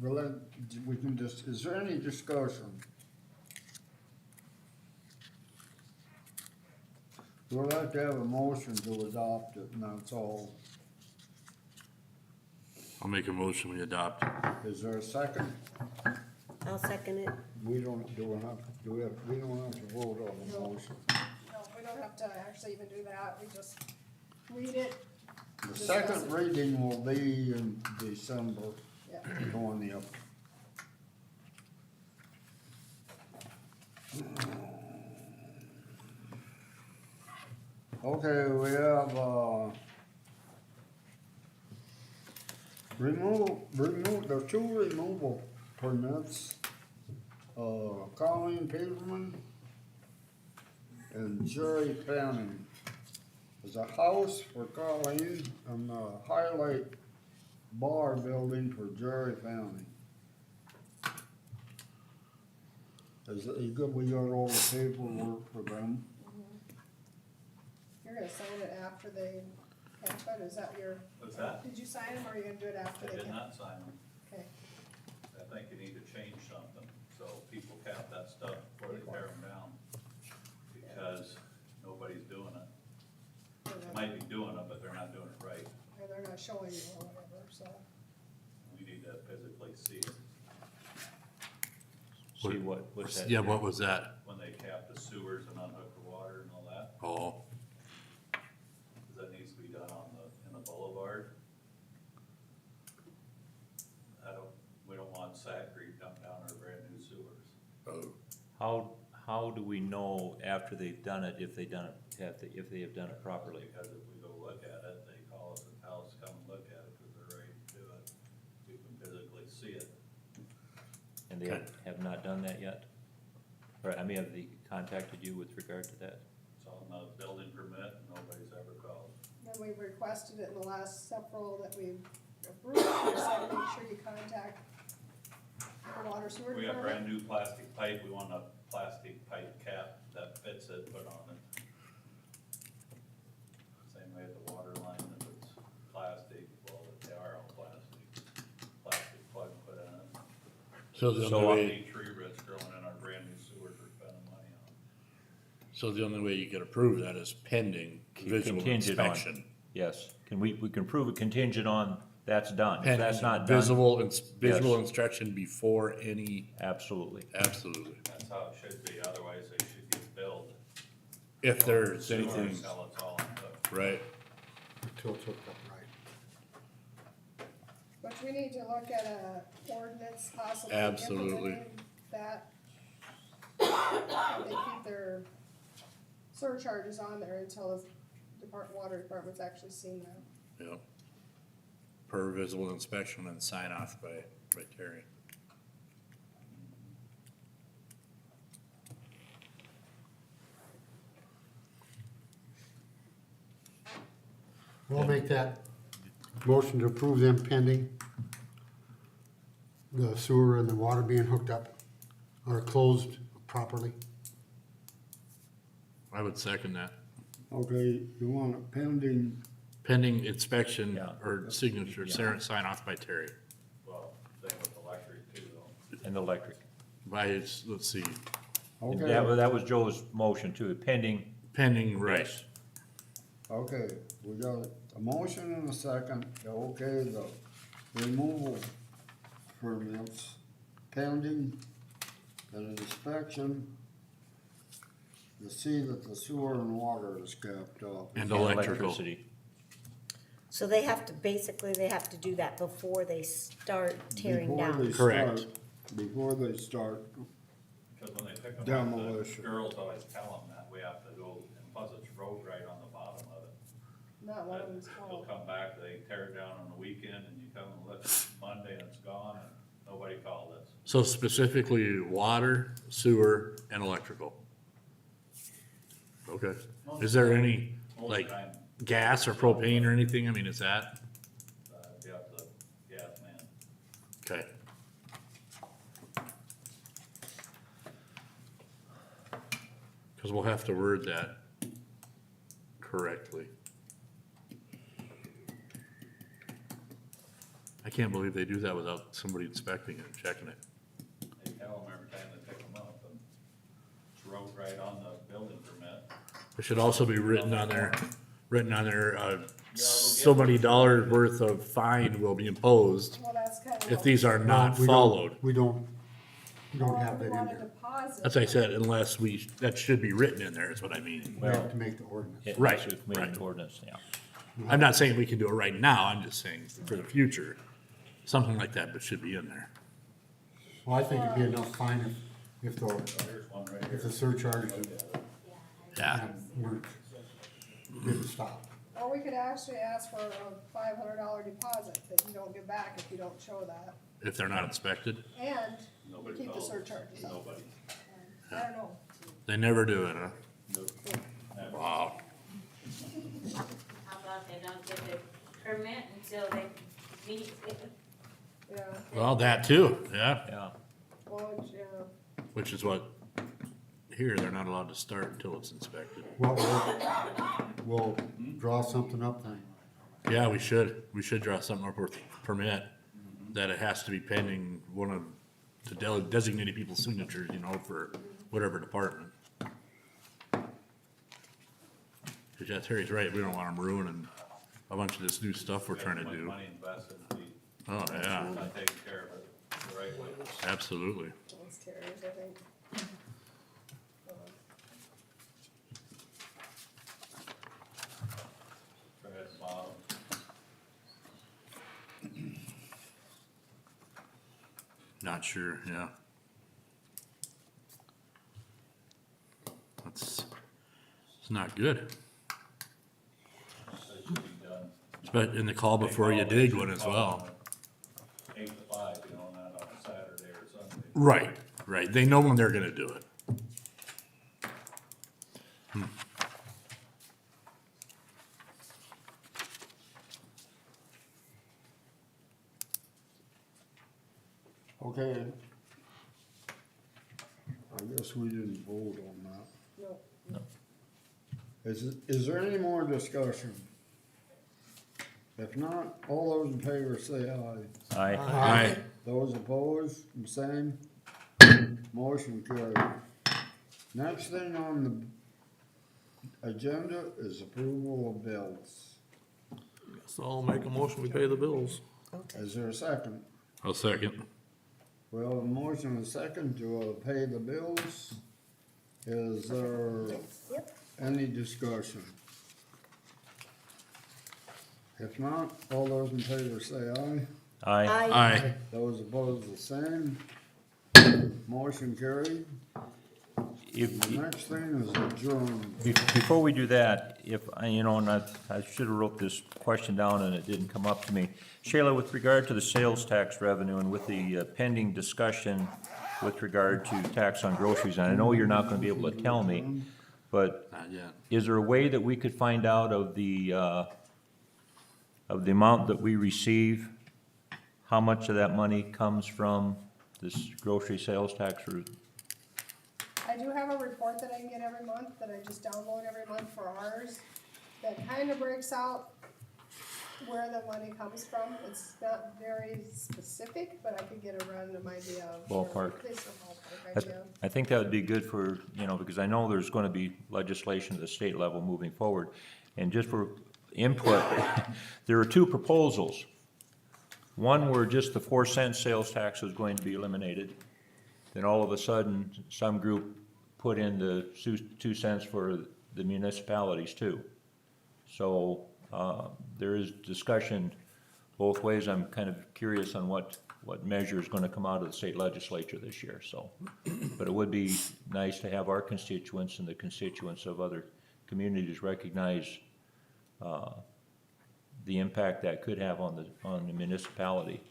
we can just, is there any discussion? We'll have to have a motion to adopt it, and that's all. I'll make a motion, we adopt. Is there a second? I'll second it. We don't have to vote on the motion. No, we don't have to actually even do that, we just read it. The second reading will be in December Yeah. 20th. Okay, we have, there's two removal permits. Colleen Peterman and Jerry Fanning. There's a house for Colleen and a Highlight Bar building for Jerry Fanning. Is it, you good, we got all the paperwork for them? You're gonna sign it after they cap it, is that your? What's that? Did you sign them or are you gonna do it after I they did cap? not sign them. Okay. I think you need to change something, so people cap that stuff before they tear them down. Because nobody's doing it. They might be doing it, but they're not doing it right. And they're not showing you or whatever, so. We need to physically see it. See what's that? Yeah, what was that? When they cap the sewers and unhook the water and all that, Oh, because that needs to be done in the boulevard. We don't want Sac Creek dumped down our brand new sewers. How do we know after they've done it, if they have done it properly? Because if we go look at it, they call us and tell us to come and look at it, because they're ready to do it. We can physically see it. And they have not done that yet? Or, I mean, have they contacted you with regard to that? It's on the building permit, nobody's ever called. And we've requested it in the last several that we've approved, we said make sure you contact the water sewer We got department. brand new plastic pipe, we want a plastic pipe cap that fits it, put on it. Same way at the water line, if it's plastic, well, they are all plastic plug put in it. So the So only on way, the tree roots growing in our brand new sewers we're spending money on. so the only way you could approve that is pending visual Contingent on. inspection. Yes, we can prove a contingent on, that's done. If Pending that's not done, visual Yes. instruction before any, absolutely. absolutely. That's how it should be, otherwise they should get billed. If there's Sewer anything, Until it's all hooked. right, Until it's hooked up right. But we need to look at a ordinance possibly Absolutely. implementing that. They keep their surcharges on there until the water department's actually seen them. you know. Per visual inspection and sign off by Terry. We'll make that motion to approve them pending the sewer and the water being hooked up or closed properly. I would second that. Okay, you want it pending, Pending inspection Yeah. or signature, sign off by Terry. Well, same with electric too, though. And electric. By his, let's see, okay, That was Joe's motion too, pending. pending, right, Yes. okay, we got a motion and a second, to okay, the removal permits pending an inspection to see that the sewer and water is kept up. and And electrical. electricity. So they have to, basically, they have to do that before they start tearing Before down. they Correct. start- Before they start, Because when they pick them up, Demolition. the girls always tell them that we have to go, and plus it's road right on the bottom of it. Not one of them's They'll called. come back, they tear it down on the weekend, and you come and look Monday and it's gone, and nobody called us. So specifically water, sewer, and electrical. Okay, is there any, Most like, of the time, gas or propane or anything, I mean, is that, be up to the gas man. okay. Cause we'll have to word that correctly. I can't believe they do that without somebody inspecting it and checking it. They tell them every time they pick them up, and it's wrote right on the building permit. It should also be written on there, so many dollars worth of fine will be imposed Well, that's kind of. if these are not We don't- followed. We don't have We that in want a there. deposit. That's what I said, unless that should be written in there, is what I mean. We have to make the ordinance. It Right, has to be made right. ordinance, yeah. I'm not saying we can do it right now, I'm just saying for the future, something like that, but should be in there. Well, I think it'd be enough fine if the, Here's one right if here. the surcharge Yeah, didn't stop. Or we could actually ask for a $500 deposit that you don't give back if you don't show that, if they're not inspected, and you Nobody keep the calls. surcharges up. Nobody. I don't know. they never do it, huh? Never. Wow. How about they don't get the permit until they meet it? Yeah, Well, that too, yeah, Yeah, well, yeah. which is what, here, they're not allowed to start until it's inspected. Well, we'll draw something up then. Yeah, we should draw something up with permit, that it has to be pending one of the designated people's signatures, you know, for whatever department. Cause yeah, Terry's right, we don't want them ruining a bunch of this new stuff we're trying to Much do. money invested, we, Oh, yeah, not taking care of it the right way. absolutely. It's Terry's, I think. Right at the bottom. Not sure, yeah. It's not good. It should be done. But in the call before you dig one as well. 8 to 5, you know, not on a Saturday or Sunday. Right, right. They know when they're gonna do it. Okay. I guess we didn't vote on that. No. Is there any more discussion? If not, all those in favor say aye. Aye. Aye. Those opposed, the same. Motion carried. Next thing on the agenda is approval of bills. So I'll make a motion, we pay the bills. Is there a second? I'll second. Well, a motion and a second to pay the bills. Is there any discussion? If not, all those in favor say aye. Aye. Aye. Those opposed, the same. Motion carried. If, The next thing is adjourned. Before we do that, if, you know, and I should have wrote this question down and it didn't come up to me. Shayla, with regard to the sales tax revenue and with the pending discussion with regard to tax on groceries, and I know you're not gonna be able to tell me, but Not yet. is there a way that we could find out of the amount that we receive, how much of that money comes from this grocery sales tax or? I do have a report that I can get every month, that I just download every month for ours, that kinda breaks out where the money comes from. It's not very specific, but I could get a random idea of. Ballpark. It's a ballpark idea. I think that would be good for, you know, because I know there's gonna be legislation at the state level moving forward. And just for input, there are two proposals. One where just the 4-cent sales tax was going to be eliminated. Then all of a sudden, some group put in the 2 cents for the municipalities too. So, there is discussion both ways. I'm kind of curious on what measure is gonna come out of the state legislature this year, so. But it would be nice to have our constituents and the constituents of other communities recognize, the impact that could have on the municipality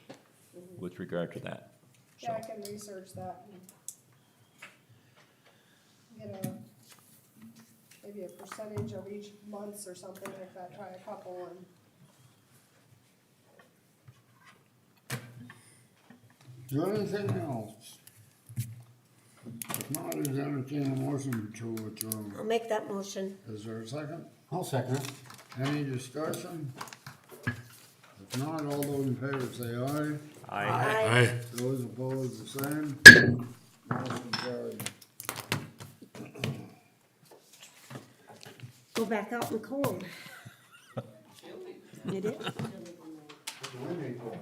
with regard to that. Yeah, I So, can research that and get maybe a percentage of each month or something like that, try a couple and. Is there anything else? If not, is entertain a motion to I'll adjourn. make that motion. Is there a second? I'll second it. Any discussion? If not, all those in favor say aye. Aye. Those opposed, the same. Motion carried. Go back out in the cold. It is. When they go.